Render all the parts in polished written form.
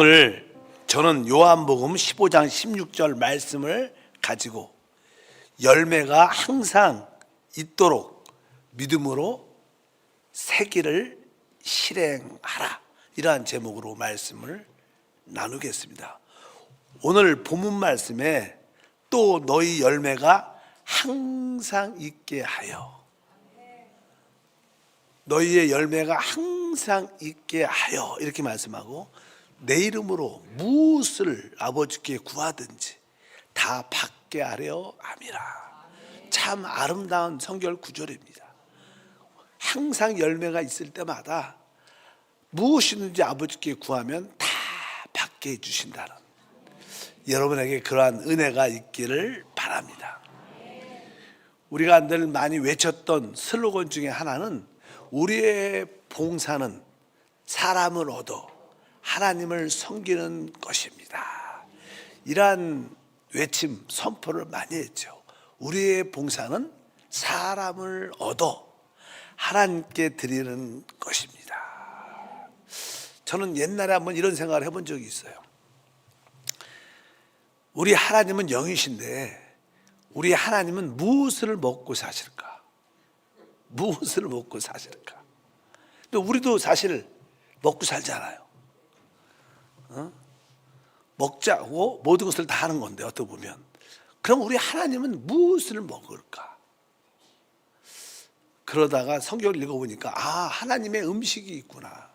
오늘 저는 요한복음 15장 16절 말씀을 가지고 열매가 항상 있도록 믿음으로 세기를 실행하라, 이러한 제목으로 말씀을 나누겠습니다. 오늘 본문 말씀에 또 너희 열매가 항상 있게 하여, 너희의 열매가 항상 있게 하여 이렇게 말씀하고, 내 이름으로 무엇을 아버지께 구하든지 다 받게 하려 함이라. 참 아름다운 성결 구절입니다. 항상 열매가 있을 때마다 무엇이든지 아버지께 구하면 다 받게 해주신다는, 여러분에게 그러한 은혜가 있기를 바랍니다. 우리가 늘 많이 외쳤던 슬로건 중에 하나는 우리의 봉사는 사람을 얻어 하나님을 섬기는 것입니다. 이러한 외침, 선포를 많이 했죠. 우리의 봉사는 사람을 얻어 하나님께 드리는 것입니다. 저는 옛날에 한번 이런 생각을 해본 적이 있어요. 우리 하나님은 영이신데 우리 하나님은 무엇을 먹고 사실까? 무엇을 먹고 사실까? 근데 우리도 사실 먹고 살잖아요. 먹자고 모든 것을 다 하는 건데, 어떻게 보면. 그럼 우리 하나님은 무엇을 먹을까? 그러다가 성경을 읽어보니까 하나님의 음식이 있구나.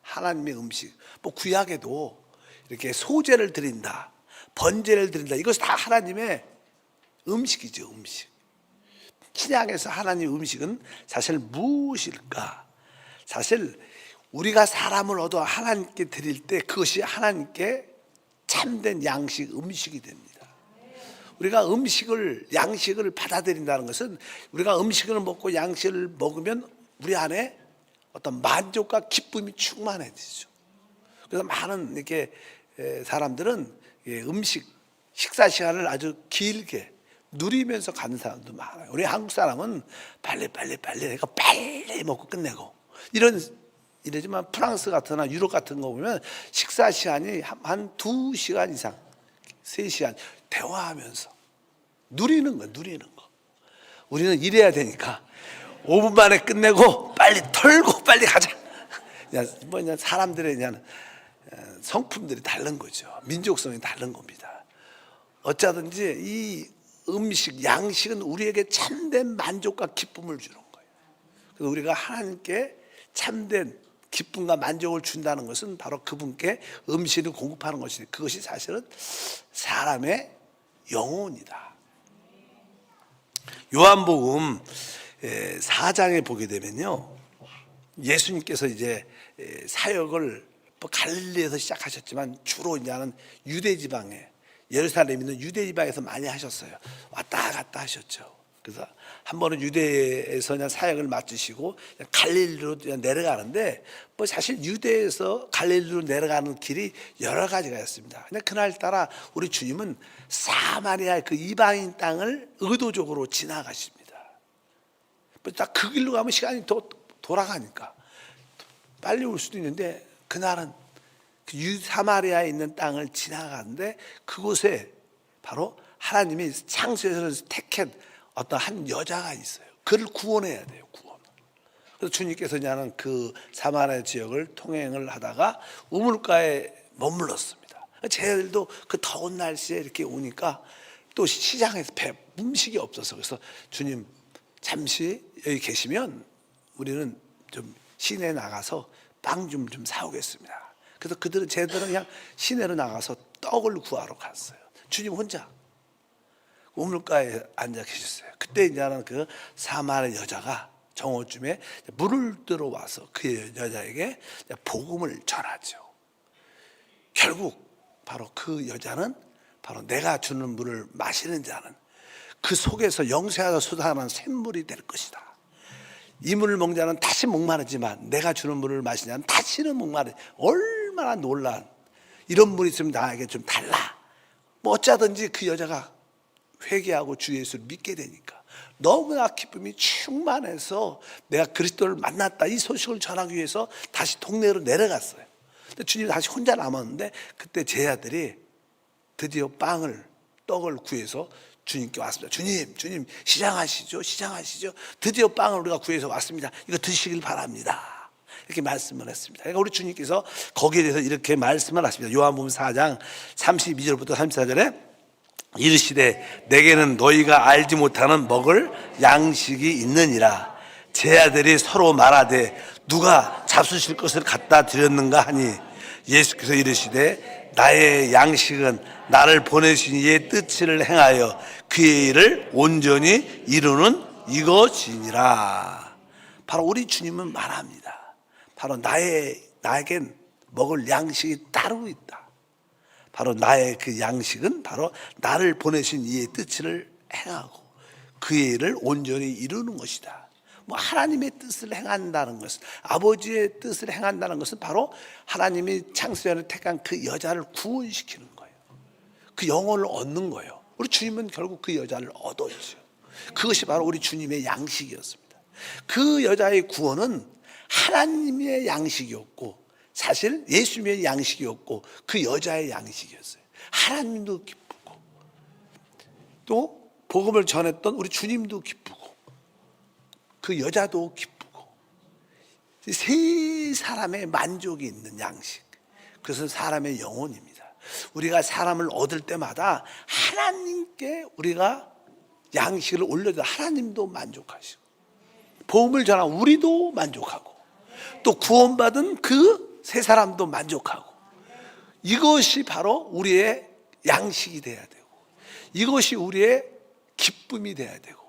하나님의 음식. 뭐 구약에도 이렇게 소제를 드린다, 번제를 드린다, 이것이 다 하나님의 음식이죠. 음식. 신약에서 하나님의 음식은 사실 무엇일까? 사실 우리가 사람을 얻어 하나님께 드릴 때 그것이 하나님께 참된 양식, 음식이 됩니다. 우리가 양식을 받아들인다는 것은, 우리가 음식을 먹고 양식을 먹으면 우리 안에 어떤 만족과 기쁨이 충만해지죠. 그래서 많은 이렇게 사람들은 식사 시간을 아주 길게 누리면서 가는 사람도 많아요. 우리 한국 사람은 빨리 내가 빨리 먹고 끝내고 이러지만 프랑스 같으나 유럽 같은 거 보면 식사 시간이 한 2시간 이상, 3시간 대화하면서 누리는 거. 우리는 일해야 되니까 5분 만에 끝내고 빨리 털고 빨리 가자. 그냥 사람들의 그냥 성품들이 다른 거죠. 민족성이 다른 겁니다. 어쩌든지 이 음식, 양식은 우리에게 참된 만족과 기쁨을 주는 거예요. 그래서 우리가 하나님께 참된 기쁨과 만족을 준다는 것은 바로 그분께 음식을 공급하는 것이니, 그것이 사실은 사람의 영혼이다. 요한복음 4장에 보게 되면요, 예수님께서 이제 사역을 갈릴리에서 시작하셨지만 주로 이제는 유대 지방에, 예루살렘 있는 유대 지방에서 많이 하셨어요. 왔다 갔다 하셨죠. 그래서 한 번은 유대에서 그냥 사역을 마치시고 갈릴리로 내려가는데, 뭐 사실 유대에서 갈릴리로 내려가는 길이 여러 가지가 있습니다. 그냥 그날따라 우리 주님은 사마리아 그 이방인 땅을 의도적으로 지나가십니다. 딱 그 길로 가면 시간이 돌아가니까 빨리 올 수도 있는데, 그날은 그 사마리아에 있는 땅을 지나가는데 그곳에 바로 하나님이 창세에서 택한 어떤 한 여자가 있어요. 그를 구원해야 돼요. 구원. 그래서 주님께서 이제는 그 사마리아 지역을 통행을 하다가 우물가에 머물렀습니다. 쟤들도 그 더운 날씨에 이렇게 오니까 또 시장에서 음식이 없어서, 그래서 주님 잠시 여기 계시면 우리는 좀 시내에 나가서 빵 좀 사오겠습니다. 그래서 쟤들은 그냥 시내로 나가서 떡을 구하러 갔어요. 주님 혼자 우물가에 앉아 계셨어요. 그때 이제는 그 사마리아 여자가 정오쯤에 물을 들어와서 그 여자에게 복음을 전하죠. 결국 바로 그 여자는 바로 내가 주는 물을 마시는 자는 그 속에서 영생하여 솟아나는 샘물이 될 것이다. 이 물을 먹는 자는 다시 목마르지만 내가 주는 물을 마시는 자는 다시는 목마르. 얼마나 놀란, 이런 물이 있으면 나에게 좀 달라. 뭐 어쩌든지 그 여자가 회개하고 주 예수를 믿게 되니까 너무나 기쁨이 충만해서 내가 그리스도를 만났다, 이 소식을 전하기 위해서 다시 동네로 내려갔어요. 근데 주님이 다시 혼자 남았는데 그때 제자들이 드디어 떡을 구해서 주님께 왔습니다. 주님 시장하시죠. 드디어 빵을 우리가 구해서 왔습니다. 이거 드시길 바랍니다. 이렇게 말씀을 했습니다. 그러니까 우리 주님께서 거기에 대해서 이렇게 말씀을 하십니다. 요한복음 4장 32절부터 34절에 이르시되 내게는 너희가 알지 못하는 먹을 양식이 있느니라. 제자들이 서로 말하되 누가 잡수실 것을 갖다 드렸는가 하니 예수께서 이르시되 나의 양식은 나를 보내신 이의 뜻을 행하여 그의 일을 온전히 이루는 이것이니라. 바로 우리 주님은 말합니다. 바로 나에겐 먹을 양식이 따로 있다. 바로 나의 그 양식은 바로 나를 보내신 이의 뜻을 행하고 그의 일을 온전히 이루는 것이다. 하나님의 뜻을 행한다는 것은, 아버지의 뜻을 행한다는 것은 바로 하나님이 창세전에 택한 그 여자를 구원시키는 거예요. 그 영혼을 얻는 거예요. 우리 주님은 결국 그 여자를 얻었죠. 그것이 바로 우리 주님의 양식이었습니다. 그 여자의 구원은 하나님의 양식이었고 사실 예수님의 양식이었고 그 여자의 양식이었어요. 하나님도 기쁘고 또 복음을 전했던 우리 주님도 기쁘고 그 여자도 기쁘고 세 사람의 만족이 있는 양식. 그것은 사람의 영혼입니다. 우리가 사람을 얻을 때마다 하나님께 우리가 양식을 올려도 하나님도 만족하시고 복음을 전한 우리도 만족하고 또 구원받은 그 세 사람도 만족하고 이것이 바로 우리의 양식이 돼야 되고 이것이 우리의 기쁨이 돼야 되고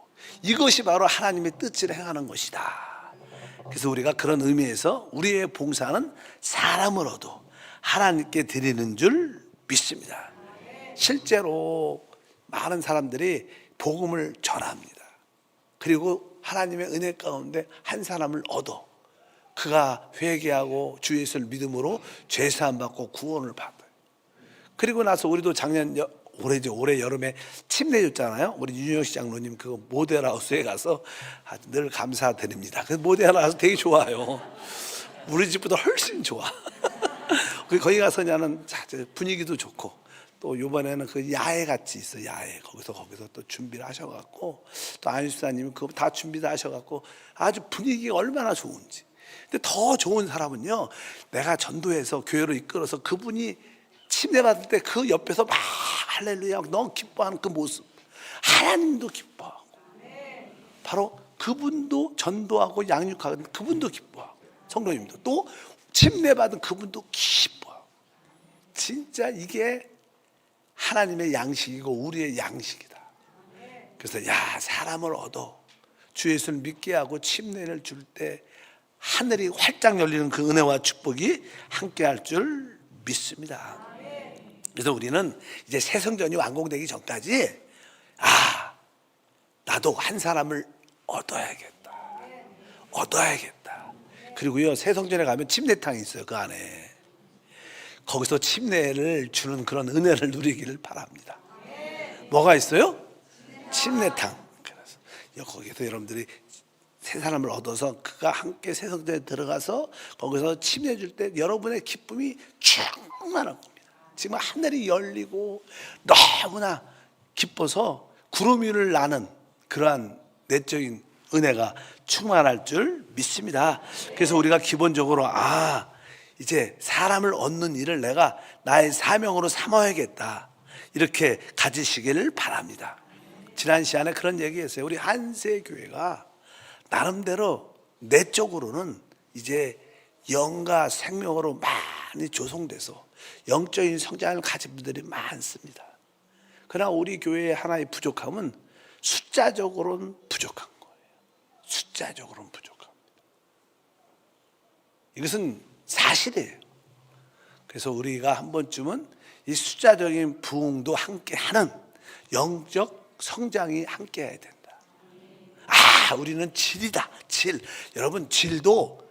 이것이 바로 하나님의 뜻을 행하는 것이다. 그래서 우리가 그런 의미에서 우리의 봉사는 사람을 얻어 하나님께 드리는 줄 믿습니다. 실제로 많은 사람들이 복음을 전합니다. 그리고 하나님의 은혜 가운데 한 사람을 얻어 그가 회개하고 주 예수를 믿음으로 죄사함 받고 구원을 받아요. 그리고 나서 우리도 올해 여름에 침 내줬잖아요. 우리 윤영식 장로님 그 모델하우스에 가서 늘 감사드립니다. 그 모델하우스 되게 좋아요. 우리 집보다 훨씬 좋아. 거기 가서 나는 분위기도 좋고 또 이번에는 그 야외 같이 있어. 야외 거기서 또 준비를 하셔갖고 또 안수사님이 그거 다 준비를 하셔갖고 아주 분위기가 얼마나 좋은지. 근데 더 좋은 사람은요, 내가 전도해서 교회로 이끌어서 그분이 침례받을 때 그 옆에서 막 할렐루야 너무 기뻐하는 그 모습, 하나님도 기뻐하고 바로 그분도 전도하고 양육하고 그분도 기뻐하고 성도님도 또 침례받은 그분도 기뻐하고. 진짜 이게 하나님의 양식이고 우리의 양식이다. 그래서 사람을 얻어 주 예수를 믿게 하고 침례를 줄 때 하늘이 활짝 열리는 그 은혜와 축복이 함께할 줄 믿습니다. 그래서 우리는 이제 새 성전이 완공되기 전까지 나도 한 사람을 얻어야겠다. 그리고요, 새 성전에 가면 침례탕이 있어요. 그 안에 거기서 침례를 주는 그런 은혜를 누리기를 바랍니다. 뭐가 있어요? 침례탕. 그래서 거기서 여러분들이 새 사람을 얻어서 그가 함께 새 성전에 들어가서 거기서 침례 줄 때 여러분의 기쁨이 충만한 겁니다. 지금 하늘이 열리고 너무나 기뻐서 구름 위를 나는 그러한 내적인 은혜가 충만할 줄 믿습니다. 그래서 우리가 기본적으로 이제 사람을 얻는 일을 내가 나의 사명으로 삼아야겠다, 이렇게 가지시기를 바랍니다. 지난 시간에 그런 얘기했어요. 우리 한세교회가 나름대로 내적으로는 이제 영과 생명으로 많이 조성돼서 영적인 성장을 가진 분들이 많습니다. 그러나 우리 교회의 하나의 부족함은 숫자적으로는 부족한 거예요. 숫자적으로는 부족합니다. 이것은 사실이에요. 그래서 우리가 한 번쯤은 이 숫자적인 부흥도 함께하는 영적 성장이 함께해야 된다. 우리는 질이다. 질. 여러분, 질도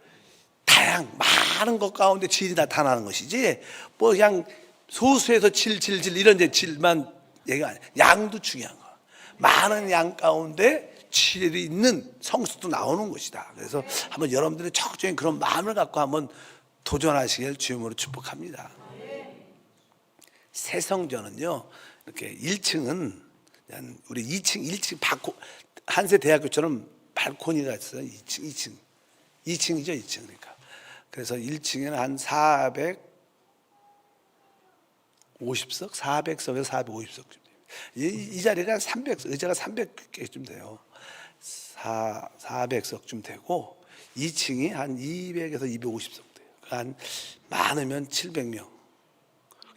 많은 것 가운데 질이 나타나는 것이지 그냥 소수에서 질 이런 데 질만 얘기가 아니에요. 양도 중요한 거야. 많은 양 가운데 질이 있는 성수도 나오는 것이다. 그래서 한번 여러분들의 적극적인 그런 마음을 갖고 한번 도전하시길 주님으로 축복합니다. 새 성전은요, 이렇게 1층은 우리 2층, 1층 한세대학교처럼 발코니가 있어요. 2층이죠, 2층. 그러니까. 그래서 1층에는 한 450석, 400석에서 450석. 이 자리가 의자가 300개쯤 돼요. 400석쯤 되고, 2층이 한 200에서 250석 돼요. 한 많으면 700명.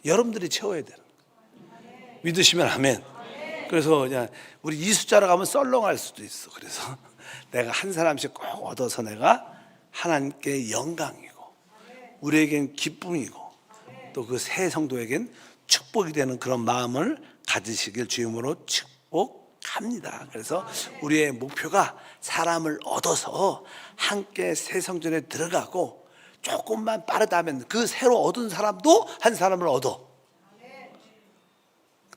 여러분들이 채워야 되는 거예요. 믿으시면 아멘. 그래서 그냥 우리 이 숫자로 가면 썰렁할 수도 있어. 그래서 내가 한 사람씩 꼭 얻어서 내가 하나님께 영광이고, 우리에겐 기쁨이고, 또 그 새 성도에겐 축복이 되는 그런 마음을 가지시길 주님으로 축복합니다. 그래서 우리의 목표가 사람을 얻어서 함께 새 성전에 들어가고, 조금만 빠르다면 그 새로 얻은 사람도 한 사람을 얻어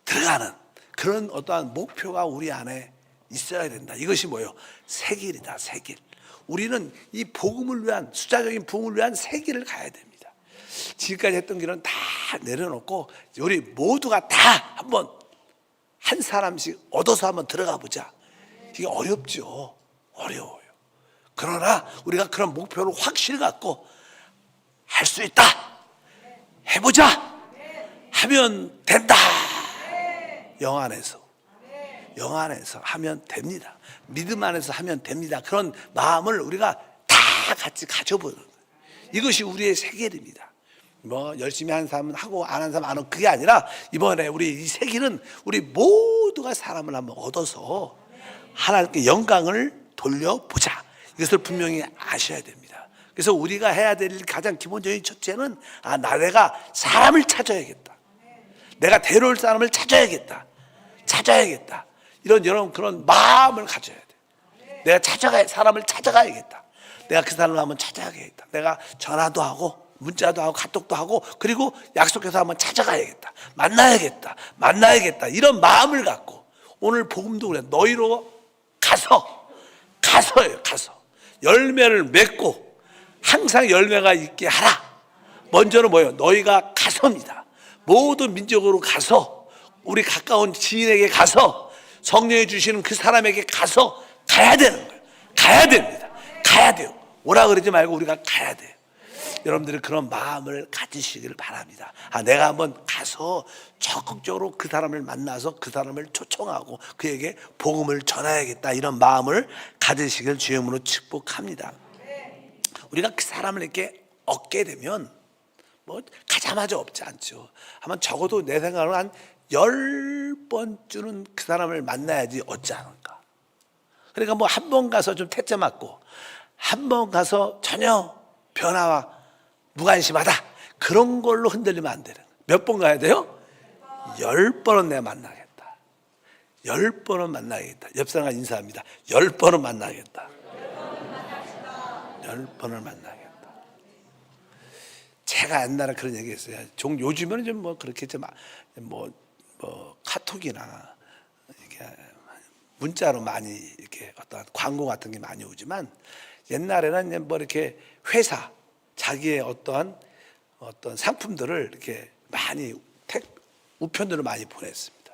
들어가는 그런 어떠한 목표가 우리 안에 있어야 된다. 이것이 뭐예요? 새길이다. 새길. 우리는 이 복음을 위한, 숫자적인 복음을 위한 새길을 가야 됩니다. 지금까지 했던 길은 다 내려놓고 우리 모두가 다 한번 한 사람씩 얻어서 한번 들어가 보자. 이게 어렵죠. 어려워요. 그러나 우리가 그런 목표를 확실히 갖고 할 수 있다, 해보자 하면 된다. 영 안에서 하면 됩니다. 믿음 안에서 하면 됩니다. 그런 마음을 우리가 다 같이 가져보는 거예요. 이것이 우리의 세계입니다. 뭐 열심히 하는 사람은 하고 안 하는 사람은 안 하고, 그게 아니라 이번에 우리 이 세계는 우리 모두가 사람을 한번 얻어서 하나님께 영광을 돌려보자. 이것을 분명히 아셔야 됩니다. 그래서 우리가 해야 될 가장 기본적인 첫째는 내가 사람을 찾아야겠다. 내가 데려올 사람을 찾아야겠다. 이런 여러분 그런 마음을 가져야 돼. 내가 사람을 찾아가야겠다. 내가 그 사람을 한번 찾아가야겠다. 내가 전화도 하고 문자도 하고 카톡도 하고, 그리고 약속해서 한번 찾아가야겠다. 만나야겠다. 이런 마음을 갖고 오늘 복음도 그래. 너희로 가서예요. 열매를 맺고 항상 열매가 있게 하라. 먼저는 뭐예요? 너희가 가서입니다. 모든 민족으로 가서, 우리 가까운 지인에게 가서, 성령이 주시는 그 사람에게 가서 가야 되는 거예요. 가야 됩니다. 가야 돼요. 오라 그러지 말고 우리가 가야 돼요. 여러분들이 그런 마음을 가지시기를 바랍니다. 내가 한번 가서 적극적으로 그 사람을 만나서 그 사람을 초청하고 그에게 복음을 전해야겠다. 이런 마음을 가지시길 주님으로 축복합니다. 우리가 그 사람을 이렇게 얻게 되면 뭐 가자마자 없지 않죠. 한번 적어도 내 생각으로 한 10번쯤은 그 사람을 만나야지 얻지 않을까. 그러니까 뭐 한 번 가서 좀 태자 맞고, 한 번 가서 전혀 변화와 무관심하다, 그런 걸로 흔들리면 안 되는. 몇 번 가야 돼요? 10번은 내가 만나겠다. 10번은 만나겠다. 옆 사람과 인사합니다. 10번은 만나겠다. 10번을 만나겠다. 제가 옛날에 그런 얘기 했어요. 요즘에는 좀 뭐 그렇게 좀 카톡이나 이렇게 문자로 많이 이렇게 어떤 광고 같은 게 많이 오지만, 옛날에는 뭐 이렇게 회사 자기의 어떤 상품들을 이렇게 많이 우편으로 많이 보냈습니다.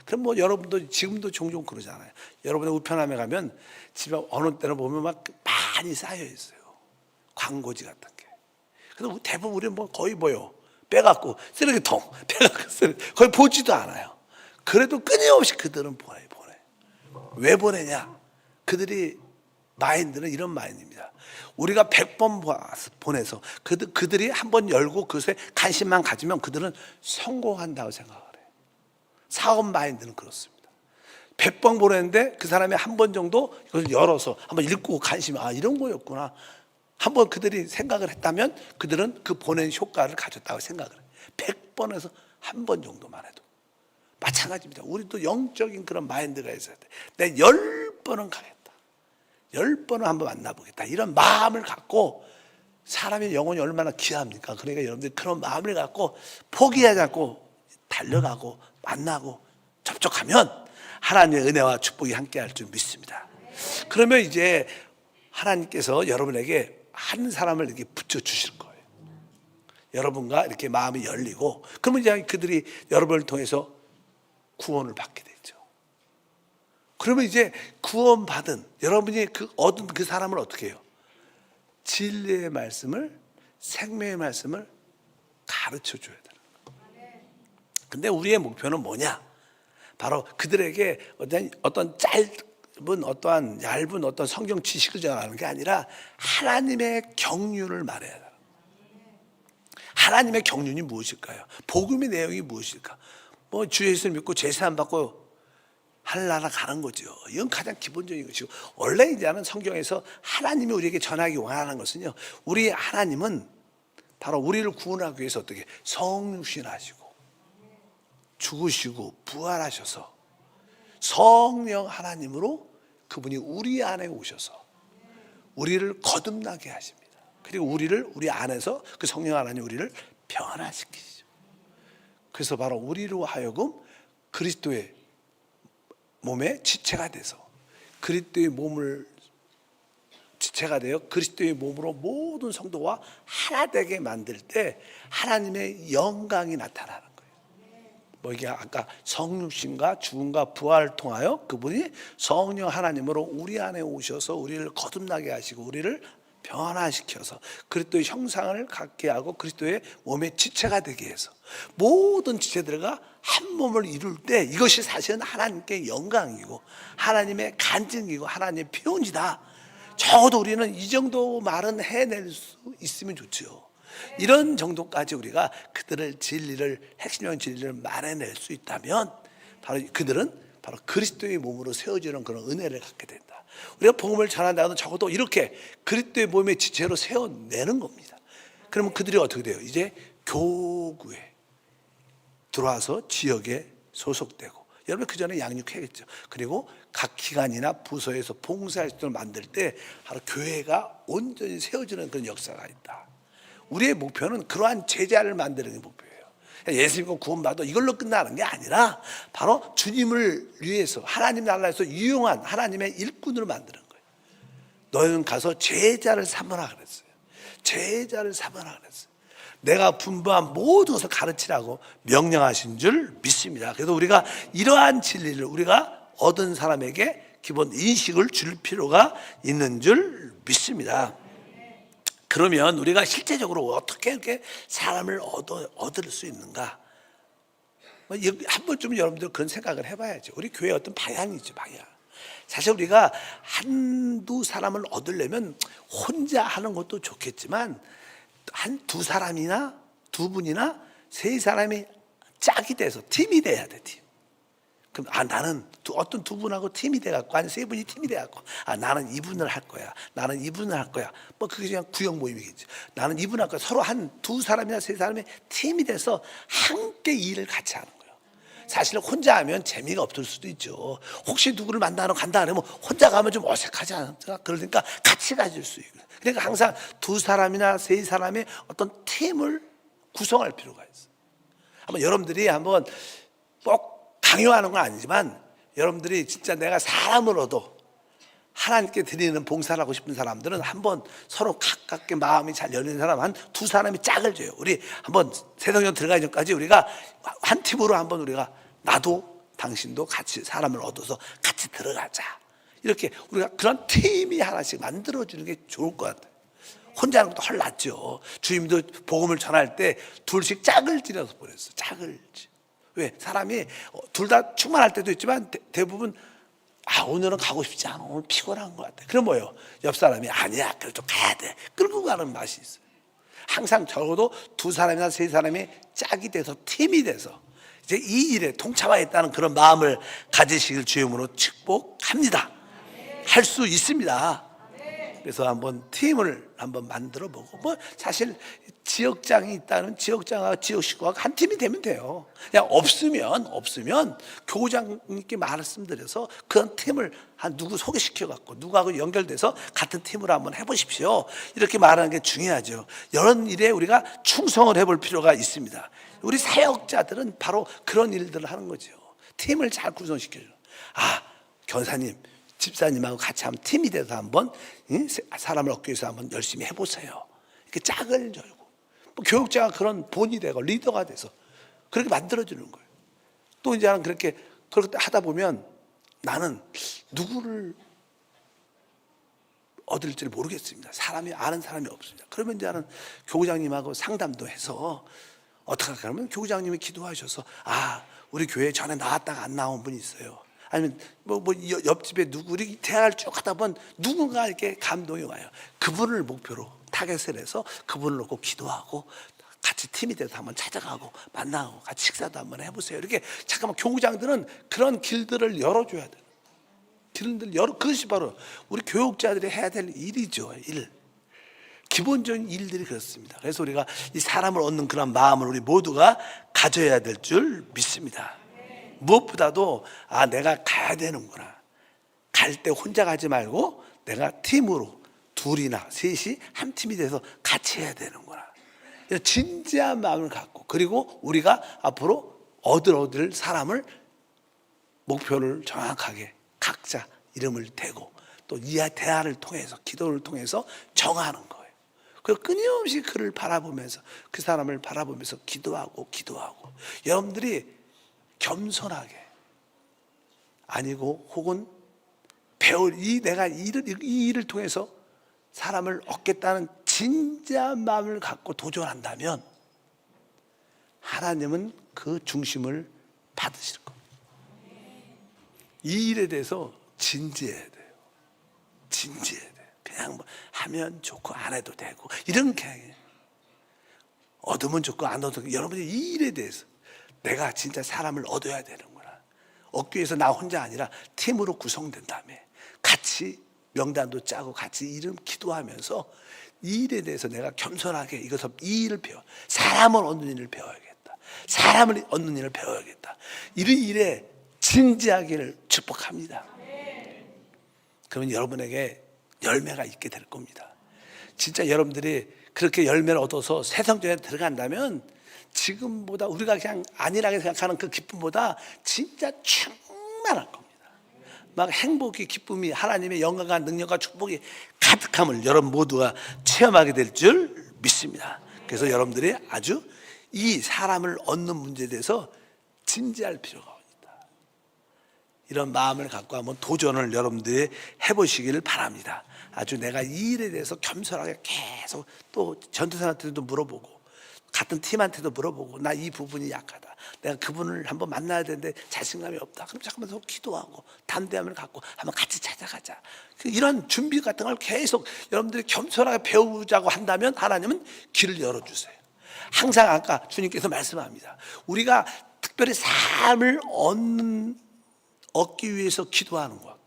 그럼 뭐 여러분도 지금도 종종 그러잖아요. 여러분의 우편함에 가면 집에 어느 때는 보면 막 많이 쌓여 있어요. 광고지 같은 게. 그래서 대부분 우리는 뭐 거의 뭐요? 빼갖고 쓰레기통, 거의 보지도 않아요. 그래도 끊임없이 그들은 보내. 왜 보내냐? 그들이 마인드는 이런 마인드입니다. 우리가 100번 보내서 그들이 한 번 열고 그것에 관심만 가지면 그들은 성공한다고 생각을 해요. 사업 마인드는 그렇습니다. 100번 보냈는데 그 사람이 한 번 정도 이것을 열어서 한번 읽고 관심이 이런 거였구나. 한번 그들이 생각을 했다면 그들은 그 보낸 효과를 가졌다고 생각을 해요. 100번에서 한 번 정도만 해도. 마찬가지입니다. 우리도 영적인 그런 마인드가 있어야 돼. 내가 10번은 가겠다. 10번은 한번 만나보겠다. 이런 마음을 갖고, 사람의 영혼이 얼마나 귀합니까? 그러니까 여러분들 그런 마음을 갖고 포기하지 않고 달려가고 만나고 접촉하면 하나님의 은혜와 축복이 함께할 줄 믿습니다. 그러면 이제 하나님께서 여러분에게 한 사람을 이렇게 붙여주실 거예요. 여러분과 이렇게 마음이 열리고, 그러면 이제 그들이 여러분을 통해서 구원을 받게 되죠. 그러면 이제 구원받은 여러분이 얻은 그 사람을 어떻게 해요? 진리의 말씀을, 생명의 말씀을 가르쳐 줘야 되는 거예요. 근데 우리의 목표는 뭐냐? 바로 그들에게 어떤 짧은 어떠한 얇은 어떤 성경 지식을 전하는 게 아니라 하나님의 경륜을 말해야 돼요. 하나님의 경륜이 무엇일까요? 복음의 내용이 무엇일까? 뭐 주 예수를 믿고 제사 안 받고 하늘나라 가는 거죠. 이건 가장 기본적인 것이고, 원래 이제는 성경에서 하나님이 우리에게 전하기 원하는 것은요, 우리 하나님은 바로 우리를 구원하기 위해서 어떻게 성육신하시고 죽으시고 부활하셔서 성령 하나님으로 그분이 우리 안에 오셔서 우리를 거듭나게 하십니다. 그리고 우리 안에서 그 성령 하나님 우리를 변화시키시죠. 그래서 바로 우리로 하여금 그리스도의 몸의 지체가 돼서 그리스도의 몸을 지체가 되어 그리스도의 몸으로 모든 성도와 하나 되게 만들 때 하나님의 영광이 나타나는 거예요. 뭐 이게 아까 성육신과 죽음과 부활을 통하여 그분이 성령 하나님으로 우리 안에 오셔서 우리를 거듭나게 하시고 우리를 변화시켜서 그리스도의 형상을 갖게 하고 그리스도의 몸의 지체가 되게 해서 모든 지체들과 한 몸을 이룰 때 이것이 사실은 하나님께 영광이고 하나님의 간증이고 하나님의 표현이다. 적어도 우리는 이 정도 말은 해낼 수 있으면 좋죠. 이런 정도까지 우리가 그들을 진리를, 핵심적인 진리를 말해낼 수 있다면 바로 그들은 바로 그리스도의 몸으로 세워지는 그런 은혜를 갖게 된다. 우리가 복음을 전한다고는 적어도 이렇게 그리스도의 몸의 지체로 세워내는 겁니다. 그러면 그들이 어떻게 돼요? 이제 교구에 들어와서 지역에 소속되고, 여러분 그 전에 양육해야겠죠. 그리고 각 기관이나 부서에서 봉사할 수 있도록 만들 때 바로 교회가 온전히 세워지는 그런 역사가 있다. 우리의 목표는 그러한 제자를 만드는 게 목표예요. 예수 믿고 구원받아 이걸로 끝나는 게 아니라 바로 주님을 위해서 하나님 나라에서 유용한 하나님의 일꾼으로 만드는 거예요. 너희는 가서 제자를 삼으라 그랬어요. 제자를 삼으라 그랬어요. 내가 분부한 모든 것을 가르치라고 명령하신 줄 믿습니다. 그래서 우리가 이러한 진리를 우리가 얻은 사람에게 기본 인식을 줄 필요가 있는 줄 믿습니다. 그러면 우리가 실제적으로 어떻게 이렇게 사람을 얻을 수 있는가? 한 번쯤 여러분들 그런 생각을 해봐야죠. 우리 교회 어떤 방향이죠, 방향. 사실 우리가 한두 사람을 얻으려면 혼자 하는 것도 좋겠지만 두 사람이나 두 분이나 세 사람이 짝이 돼서 팀이 돼야 돼, 팀. 그럼 나는 어떤 두 분하고 팀이 돼갖고 아니 세 분이 팀이 돼갖고 나는 이분을 할 거야, 나는 이분을 할 거야. 뭐 그게 그냥 구역 모임이겠죠. 나는 이분 할 거야. 서로 한 두 사람이나 세 사람이 팀이 돼서 함께 일을 같이 하는 거예요. 사실 혼자 하면 재미가 없을 수도 있죠. 혹시 누구를 만나러 간다 그러면 혼자 가면 좀 어색하지 않을까? 그러니까 같이 가질 수 있고. 그러니까 항상 두 사람이나 세 사람의 어떤 팀을 구성할 필요가 있어요. 한번 여러분들이 한번 꼭 강요하는 건 아니지만 여러분들이 진짜 내가 사람을 얻어 하나님께 드리는 봉사를 하고 싶은 사람들은 한번 서로 가깝게 마음이 잘 열리는 사람 한 두 사람이 짝을 줘요. 우리 한번 세상에 들어가기 전까지 우리가 한 팀으로 한번 우리가 나도 당신도 같이 사람을 얻어서 같이 들어가자. 이렇게 우리가 그런 팀이 하나씩 만들어주는 게 좋을 것 같아요. 혼자 하는 것도 헐 낫죠. 주님도 복음을 전할 때 둘씩 짝을 지어서 보냈어. 짝을. 왜? 사람이 둘 다 충만할 때도 있지만 대부분 오늘은 가고 싶지 않아. 오늘 피곤한 것 같아. 그럼 뭐예요? 옆 사람이 아니야. 그래도 가야 돼. 끌고 가는 맛이 있어요. 항상 적어도 두 사람이나 세 사람이 짝이 돼서 팀이 돼서 이제 이 일에 통참하겠다는 그런 마음을 가지시길 주님으로 축복합니다. 할 수 있습니다. 그래서 한번 팀을 한번 만들어 보고, 뭐 사실 지역장이 있다는 지역장하고 지역 식구하고 한 팀이 되면 돼요. 그냥 없으면 교장님께 말씀드려서 그런 팀을 한 누구 소개시켜 갖고 누구하고 연결돼서 같은 팀으로 한번 해보십시오. 이렇게 말하는 게 중요하죠. 이런 일에 우리가 충성을 해볼 필요가 있습니다. 우리 사역자들은 바로 그런 일들을 하는 거죠. 팀을 잘 구성시켜줘. 견사님, 집사님하고 같이 한번 팀이 돼서 한번 사람을 얻기 위해서 한번 열심히 해보세요. 이렇게 짝을 열고 뭐 교육자가 그런 본이 되고 리더가 돼서 그렇게 만들어주는 거예요. 또 이제는 그렇게 하다 보면 나는 누구를 얻을지를 모르겠습니다. 사람이 아는 사람이 없습니다. 그러면 이제는 교구장님하고 상담도 해서 어떻게 할까 하면 교구장님이 기도하셔서 우리 교회 전에 나왔다가 안 나온 분이 있어요. 아니면 옆집에 누구 우리 대화를 쭉 하다 보면 누군가 이렇게 감동이 와요. 그분을 목표로 타겟을 해서 그분을 놓고 기도하고 같이 팀이 돼서 한번 찾아가고 만나고 같이 식사도 한번 해보세요. 이렇게 잠깐만 교구장들은 그런 길들을 열어줘야 돼요. 길들 그것이 바로 우리 교육자들이 해야 될 일이죠. 기본적인 일들이 그렇습니다. 그래서 우리가 이 사람을 얻는 그런 마음을 우리 모두가 가져야 될 줄 믿습니다. 무엇보다도 내가 가야 되는구나. 갈 때 혼자 가지 말고 내가 팀으로 둘이나 셋이 한 팀이 돼서 같이 해야 되는구나. 진지한 마음을 갖고 그리고 우리가 앞으로 얻을 사람을 목표를 정확하게 각자 이름을 대고 또 이 대화를 통해서 기도를 통해서 정하는 거예요. 그리고 끊임없이 그를 바라보면서 그 사람을 바라보면서 기도하고 여러분들이 겸손하게 아니고 혹은 내가 이 일을 통해서 사람을 얻겠다는 진지한 마음을 갖고 도전한다면 하나님은 그 중심을 받으실 겁니다. 이 일에 대해서 진지해야 돼요. 그냥 하면 좋고 안 해도 되고 이런 게 얻으면 좋고 안 얻으면 좋고 여러분이 이 일에 대해서 내가 진짜 사람을 얻어야 되는구나. 얻기 위해서 나 혼자 아니라 팀으로 구성된 다음에 같이 명단도 짜고 같이 이름 기도하면서 이 일에 대해서 내가 겸손하게 이 일을 사람을 얻는 일을 배워야겠다. 사람을 얻는 일을 배워야겠다. 이런 일에 진지하기를 축복합니다. 그러면 여러분에게 열매가 있게 될 겁니다. 진짜 여러분들이 그렇게 열매를 얻어서 세상전에 들어간다면 지금보다 우리가 그냥 안일하게 생각하는 그 기쁨보다 진짜 충만할 겁니다. 막 행복이 기쁨이 하나님의 영광과 능력과 축복이 가득함을 여러분 모두가 체험하게 될 줄 믿습니다. 그래서 여러분들이 아주 이 사람을 얻는 문제에 대해서 진지할 필요가 있다. 이런 마음을 갖고 한번 도전을 여러분들이 해보시기를 바랍니다. 아주 내가 이 일에 대해서 겸손하게 계속 또 전도사한테도 물어보고 같은 팀한테도 물어보고 나 이 부분이 약하다. 내가 그분을 한번 만나야 되는데 자신감이 없다. 그럼 잠깐만 더 기도하고 담대함을 갖고 한번 같이 찾아가자. 이런 준비 같은 걸 계속 여러분들이 겸손하게 배우자고 한다면 하나님은 길을 열어주세요. 항상 아까 주님께서 말씀합니다. 우리가 특별히 삶을 얻기 위해서 기도하는 것.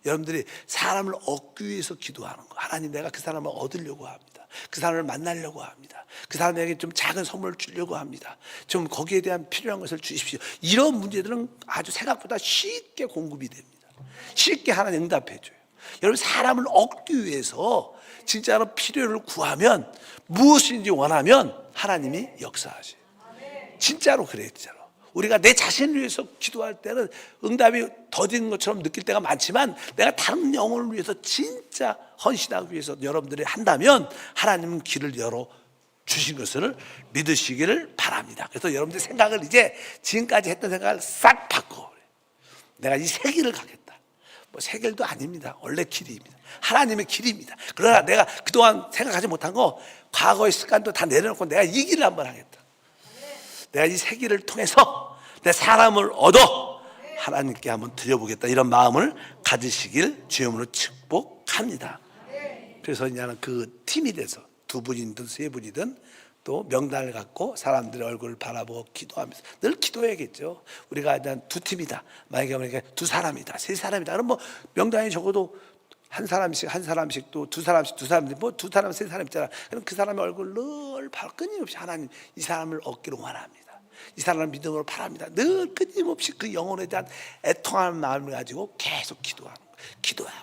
여러분들이 사람을 얻기 위해서 기도하는 것. 하나님 내가 그 사람을 얻으려고 합니다. 그 사람을 만나려고 합니다. 그 사람에게 좀 작은 선물을 주려고 합니다. 좀 거기에 대한 필요한 것을 주십시오. 이런 문제들은 아주 생각보다 쉽게 공급이 됩니다. 쉽게 하나님 응답해 줘요. 여러분 사람을 얻기 위해서 진짜로 필요를 구하면 무엇인지 원하면 하나님이 역사하세요. 진짜로 그래요. 진짜로. 우리가 내 자신을 위해서 기도할 때는 응답이 더딘 것처럼 느낄 때가 많지만 내가 다른 영혼을 위해서 진짜 헌신하기 위해서 여러분들이 한다면 하나님은 길을 열어 주신 것을 믿으시기를 바랍니다. 그래서 여러분들 생각을 이제 지금까지 했던 생각을 싹 바꿔. 내가 이 세 길을 가겠다. 세 길도 아닙니다. 원래 길입니다. 하나님의 길입니다. 그러나 내가 그동안 생각하지 못한 거 과거의 습관도 다 내려놓고 내가 이 길을 한번 하겠다. 내가 이 세 길을 통해서 내 사람을 얻어 하나님께 한번 드려보겠다. 이런 마음을 가지시길 주님으로 축복합니다. 그래서 이제는 그 팀이 돼서 두 분이든 세 분이든 또 명단을 갖고 사람들의 얼굴을 바라보고 기도하면서 늘 기도해야겠죠. 우리가 일단 두 팀이다. 만약에 두 사람이다. 세 사람이다. 그럼 명단이 적어도 한 사람씩 또 두 사람씩 세 사람 있잖아. 그럼 그 사람의 얼굴을 늘 끊임없이 하나님 이 사람을 얻기를 원합니다. 이 사람을 믿음으로 바랍니다. 늘 끊임없이 그 영혼에 대한 애통하는 마음을 가지고 계속 기도하는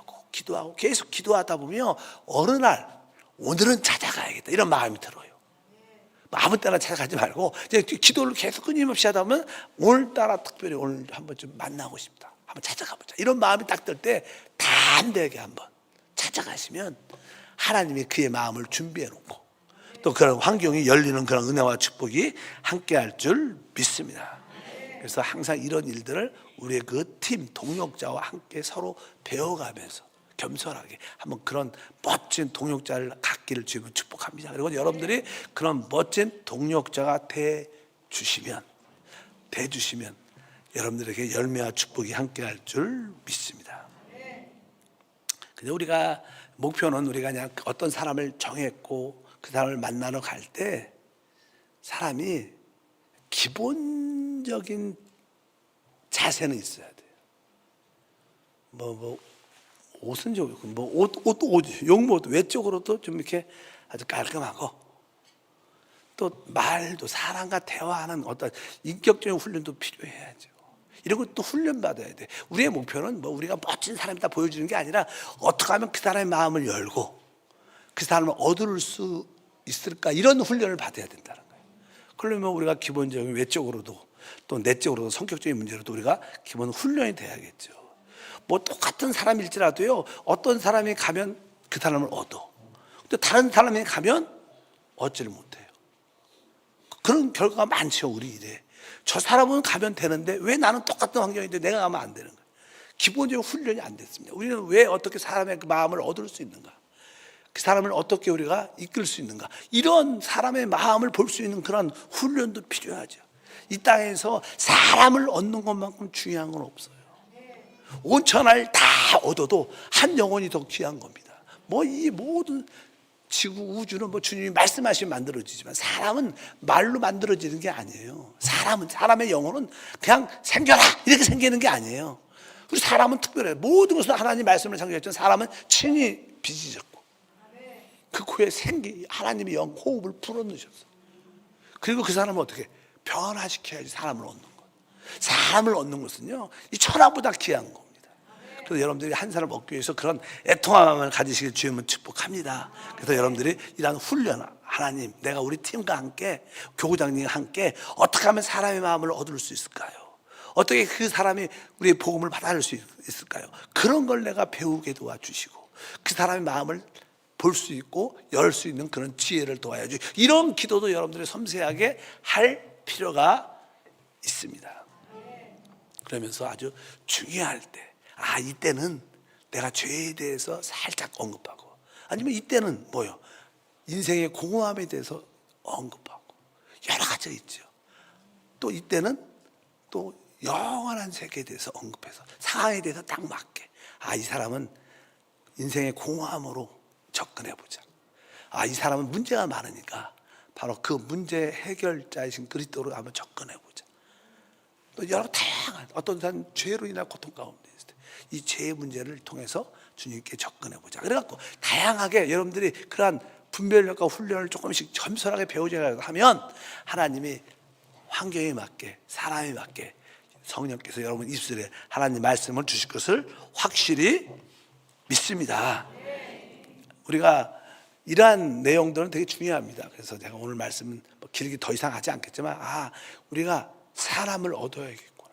거예요. 기도하고 계속 기도하다 보면 어느 날 오늘은 찾아가야겠다 이런 마음이 들어요. 아무 때나 찾아가지 말고 이제 기도를 계속 끊임없이 하다 보면 오늘따라 특별히 오늘 한번 좀 만나고 싶다. 한번 찾아가보자. 이런 마음이 딱 들 때 담대하게 한번 찾아가시면 하나님이 그의 마음을 준비해 놓고 또 그런 환경이 열리는 그런 은혜와 축복이 함께할 줄 믿습니다. 그래서 항상 이런 일들을 우리의 그 팀 동역자와 함께 서로 배워가면서 겸손하게 한번 그런 멋진 동역자를 갖기를 주님은 축복합니다. 그리고 여러분들이 그런 멋진 동역자가 대주시면 여러분들에게 열매와 축복이 함께할 줄 믿습니다. 근데 우리가 목표는 우리가 그냥 어떤 사람을 정했고 그 사람을 만나러 갈 때 사람이 기본적인 자세는 있어야 돼요. 옷은 좋고 옷 용모도 외적으로도 좀 이렇게 아주 깔끔하고 또 말도 사람과 대화하는 어떤 인격적인 훈련도 필요해야죠. 이런 것도 훈련 받아야 돼. 우리의 목표는 우리가 멋진 사람이다 보여주는 게 아니라 어떻게 하면 그 사람의 마음을 열고 그 사람을 얻을 수 있을까, 이런 훈련을 받아야 된다는 거예요. 그러면 우리가 기본적인 외적으로도 또 내적으로도 성격적인 문제로도 우리가 기본 훈련이 돼야겠죠. 똑같은 사람일지라도요, 어떤 사람이 가면 그 사람을 얻어. 근데 다른 사람이 가면 얻지를 못해요. 그런 결과가 많죠, 우리 일에. 저 사람은 가면 되는데 왜 나는 똑같은 환경인데 내가 가면 안 되는 거예요? 기본적인 훈련이 안 됐습니다. 우리는 왜 어떻게 사람의 그 마음을 얻을 수 있는가? 그 사람을 어떻게 우리가 이끌 수 있는가? 이런 사람의 마음을 볼 수 있는 그런 훈련도 필요하죠. 이 땅에서 사람을 얻는 것만큼 중요한 건 없어요. 온 천하를 다 얻어도 한 영혼이 더 귀한 겁니다. 이 모든 지구 우주는 주님이 말씀하시면 만들어지지만 사람은 말로 만들어지는 게 아니에요. 사람의 영혼은 그냥 생겨라 이렇게 생기는 게 아니에요. 우리 사람은 특별해요. 모든 것은 하나님 말씀을 창조했지만 사람은 친히 빚으셨고 그 코에 하나님의 영 호흡을 불어넣으셨어요. 그리고 그 사람을 어떻게 변화시켜야지 사람을 얻는 것. 사람을 얻는 것은요, 이 천하보다 귀한 겁니다. 그래서 여러분들이 한 사람 얻기 위해서 그런 애통한 마음을 가지시길 주님은 축복합니다. 그래서 여러분들이 이런 훈련, 하나님, 내가 우리 팀과 함께, 교구장님과 함께 어떻게 하면 사람의 마음을 얻을 수 있을까요? 어떻게 그 사람이 우리의 복음을 받아들일 수 있을까요? 그런 걸 내가 배우게 도와주시고 그 사람의 마음을 볼 수 있고 열 수 있는 그런 지혜를 도와야지. 이런 기도도 여러분들이 섬세하게 할 필요가 있습니다. 그러면서 아주 중요할 때, 이때는 내가 죄에 대해서 살짝 언급하고, 아니면 이때는 인생의 공허함에 대해서 언급하고, 여러 가지가 있죠. 또 이때는 또 영원한 세계에 대해서 언급해서 상황에 대해서 딱 맞게, 이 사람은 인생의 공허함으로 접근해보자. 이 사람은 문제가 많으니까 바로 그 문제 해결자이신 그리스도로 한번 접근해보자. 또 여러 다양한 어떤 사람 죄로 인한 고통 가운데 있을 때 이 죄의 문제를 통해서 주님께 접근해보자. 그래갖고 다양하게 여러분들이 그러한 분별력과 훈련을 조금씩 겸손하게 배우자 하면 하나님이 환경에 맞게 사람에 맞게 성령께서 여러분 입술에 하나님 말씀을 주실 것을 확실히 믿습니다. 우리가 이러한 내용들은 되게 중요합니다. 그래서 제가 오늘 말씀은 길게 더 이상 하지 않겠지만 우리가 사람을 얻어야겠구나.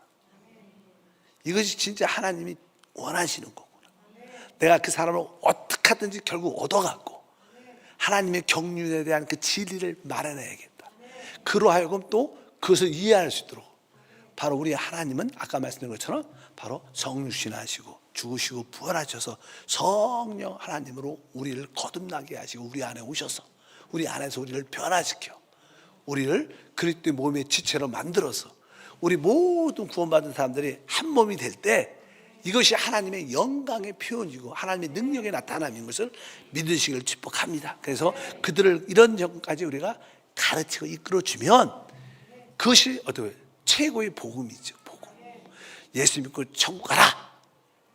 이것이 진짜 하나님이 원하시는 거구나. 내가 그 사람을 어떻게 하든지 결국 얻어갖고 하나님의 경륜에 대한 그 진리를 마련해야겠다. 그로 하여금 또 그것을 이해할 수 있도록 바로 우리 하나님은 아까 말씀드린 것처럼 바로 성육신하시고 죽으시고 부활하셔서 성령 하나님으로 우리를 거듭나게 하시고 우리 안에 오셔서 우리 안에서 우리를 변화시켜 우리를 그리스도의 몸의 지체로 만들어서 우리 모든 구원받은 사람들이 한 몸이 될 때 이것이 하나님의 영광의 표현이고 하나님의 능력의 나타남인 것을 믿으시길 축복합니다. 그래서 그들을 이런 점까지 우리가 가르치고 이끌어주면 그것이 어떻게 최고의 복음이죠. 복음. 예수 믿고 천국 가라.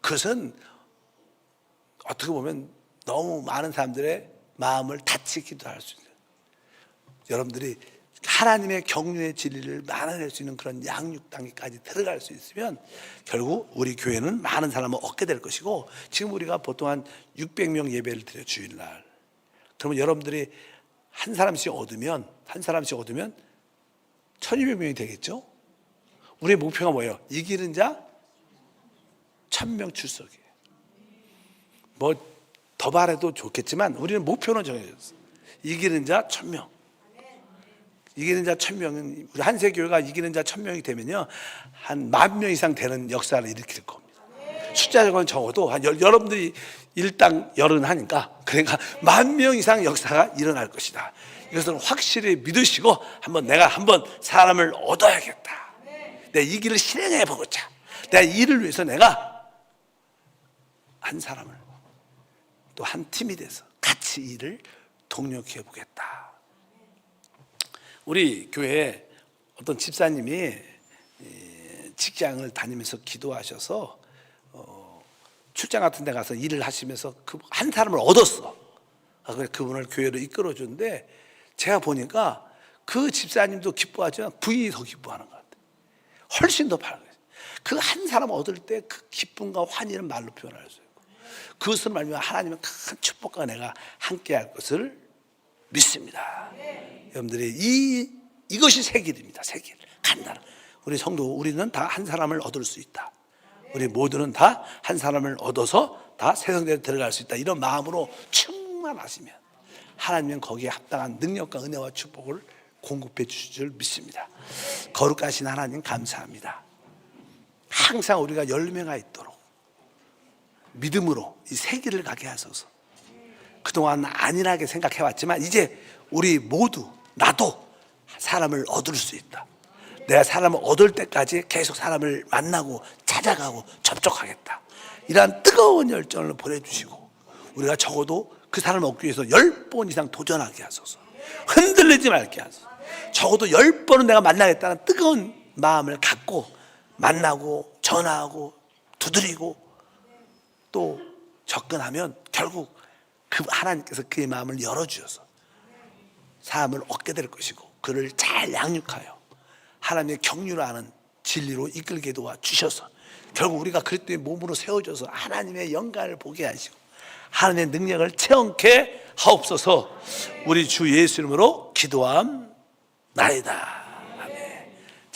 그것은 어떻게 보면 너무 많은 사람들의 마음을 다치기도 할 수 있어요. 여러분들이 하나님의 경륜의 진리를 만나낼 수 있는 그런 양육 단계까지 들어갈 수 있으면 결국 우리 교회는 많은 사람을 얻게 될 것이고, 지금 우리가 보통 한 600명 예배를 드려요, 주일날. 그러면 여러분들이 한 사람씩 얻으면 1200명이 되겠죠. 우리의 목표가 뭐예요? 이기는 자 1000명 출석이에요. 더 바라도 좋겠지만 우리는 목표는 정해졌어요. 이기는 자 1000명. 이기는 자 1000명은 우리 한세교회가 이기는 자 1000명이 되면요 한 10,000명 이상 되는 역사를 일으킬 겁니다. 숫자적으로는 적어도 한 여러분들이 일당 열은 하니까 그러니까 10,000명 이상 역사가 일어날 것이다. 이것을 확실히 믿으시고 내가 한번 사람을 얻어야겠다. 내가 이 길을 실행해 보고자. 내가 이를 위해서 내가 한 사람을 또 한 팀이 돼서 같이 일을 동력해 보겠다. 우리 교회에 어떤 집사님이 직장을 다니면서 기도하셔서 출장 같은 데 가서 일을 하시면서 한 사람을 얻었어. 그래서 그분을 교회로 이끌어 주는데 제가 보니까 그 집사님도 기뻐하지만 부인이 더 기뻐하는 것 같아요. 훨씬 더 밝아요. 그 한 사람 얻을 때 그 기쁨과 환희는 말로 표현할 수 있고 그것을 말미암아 하나님의 큰 축복과 내가 함께할 것을 믿습니다. 여러분들이 이것이 새 길입니다. 새 길. 간단한. 우리 성도 우리는 다 한 사람을 얻을 수 있다. 우리 모두는 다 한 사람을 얻어서 다 새 성전에 들어갈 수 있다. 이런 마음으로 충만하시면 하나님은 거기에 합당한 능력과 은혜와 축복을 공급해 주실 줄 믿습니다. 거룩하신 하나님 감사합니다. 항상 우리가 열매가 있도록 믿음으로 이 새 길을 가게 하소서. 그동안 안일하게 생각해왔지만 이제 우리 모두 나도 사람을 얻을 수 있다. 내가 사람을 얻을 때까지 계속 사람을 만나고 찾아가고 접촉하겠다. 이러한 뜨거운 열정을 보내주시고 우리가 적어도 그 사람을 얻기 위해서 10번 이상 도전하게 하소서. 흔들리지 말게 하소서. 적어도 10번은 내가 만나겠다는 뜨거운 마음을 갖고 만나고 전화하고 두드리고 또 접근하면 결국 그 하나님께서 그의 마음을 열어주셔서 사람을 얻게 될 것이고 그를 잘 양육하여 하나님의 경륜을 아는 진리로 이끌게 도와주셔서 결국 우리가 그리스도의 몸으로 세워져서 하나님의 영광을 보게 하시고 하나님의 능력을 체험케 하옵소서. 우리 주 예수 이름으로 기도함나이다.